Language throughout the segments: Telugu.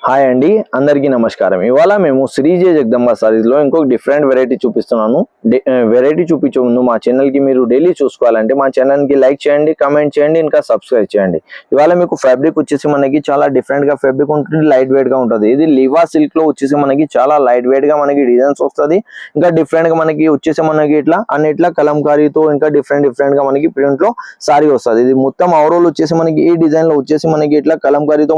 హాయ్ అండి, అందరికీ నమస్కారం. ఇవాళ మేము శ్రీ జె జగదంబ సారీస్లో ఇంకొక డిఫరెంట్ వెరైటీ చూపిస్తున్నాను. వెరైటీ చూపించే ముందు మా ఛానల్కి మీరు డైలీ చూసుకోవాలంటే మా ఛానల్కి లైక్ చేయండి, కామెంట్ చేయండి, ఇంకా సబ్స్క్రైబ్ చేయండి. ఇవాళ మీకు ఫ్యాబ్రిక్ వచ్చేసి మనకి చాలా డిఫరెంట్గా ఫ్యాబ్రిక్ ఉంటుంది, లైట్ వెయిట్గా ఉంటుంది. ఇది లివా సిల్క్లో వచ్చేసి మనకి చాలా లైట్ వెయిట్గా మనకి డిజైన్స్ వస్తుంది. ఇంకా డిఫరెంట్గా మనకి వచ్చేసి మనకి ఇట్లా అన్నిట్లా కలంకారీతో ఇంకా డిఫరెంట్గా మనకి ప్రింట్లో సారీ వస్తుంది. ఇది మొత్తం ఓవరాల్ వచ్చేసి మనకి ఈ డిజైన్లో వచ్చేసి మనకి ఇట్లా కలంకారీతో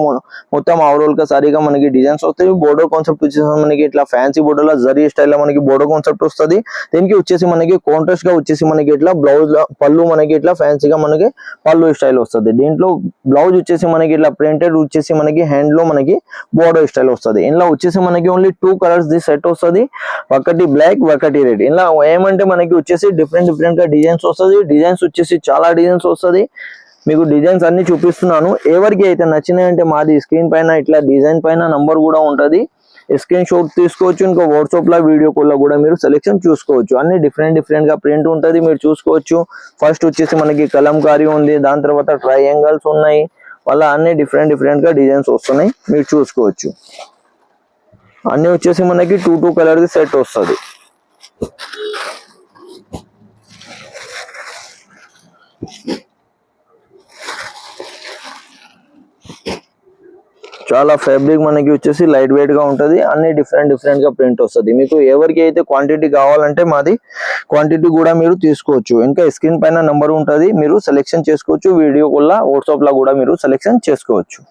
మొత్తం ఓవరాల్ గా సారీగా మనకి డిజైన్స్ వస్తాయి. బోర్డర్ కాన్సెప్ట్ వచ్చేసి మనకి ఇట్లా ఫ్యాన్సీ బోర్డర్ లో జరీ స్టైల్ లో మనకి బోర్డర్ కాన్సెప్ట్ వస్తుంది. దీనికి వచ్చేసి మనకి కాంట్రాస్ట్ గా వచ్చేసి మనకి ఇట్లా బ్లౌజ్ పళ్ళు మనకి ఇట్లా ఫ్యాన్సీగా మనకి పళ్ళు స్టైల్ వస్తుంది. దీంట్లో బ్లౌజ్ వచ్చేసి మనకి ఇట్లా ప్రింటెడ్ వచ్చేసి మనకి హ్యాండ్ లో మనకి బోర్డర్ స్టైల్ వస్తుంది. ఇందులో వచ్చేసి మనకి ఓన్లీ 2 కలర్స్ ది సెట్ వస్తుంది, ఒకటి బ్లాక్ ఒకటి రెడ్. ఇలా ఏమంటే మనకి వచ్చేసి డిఫరెంట్ గా డిజైన్స్ వస్తుంది. డిజైన్స్ వచ్చేసి చాలా డిజైన్స్ వస్తుంది. మీకు డిజైన్స్ అన్ని చూపిస్తున్నాను. ఎవరికి అయితే నచ్చినాయంటే మాది స్క్రీన్ పైన ఇట్లా డిజైన్ పైన నంబర్ కూడా ఉంటుంది, స్క్రీన్ షాట్ తీసుకోవచ్చు. ఇంకా వాట్సాప్ లో వీడియో కాల్ లో కూడా మీరు సెలెక్షన్ చూసుకోవచ్చు. అన్ని డిఫరెంట్ గా ప్రింట్ ఉంటుంది, మీరు చూసుకోవచ్చు. ఫస్ట్ వచ్చేసి మనకి కలంకారీ ఉంది, దాని తర్వాత ట్రయాంగిల్స్ ఉన్నాయి, వాళ్ళ అన్ని డిఫరెంట్ గా డిజైన్స్ వస్తున్నాయి, మీరు చూసుకోవచ్చు. అన్ని వచ్చేసి మనకి 2 కలర్ సెట్ వస్తుంది. చాలా ఫ్యాబ్రిక్ మనకి వచ్చేసి లైట్ వెయిట్ గా ఉంటది. అన్ని డిఫరెంట్ గా ప్రింట్ వస్తుంది. మీకు ఎవరికి అయితే క్వాంటిటీ కావాలంటే మాది క్వాంటిటీ కూడా మీరు తీసుకోవచ్చు. ఇంకా స్క్రీన్ పైన నంబర్ ఉంటది, మీరు సెలెక్షన్ చేసుకోవచ్చు. వీడియో కాల్ వాట్సాప్ లో కూడా మీరు సెలెక్షన్ చేసుకోవచ్చు.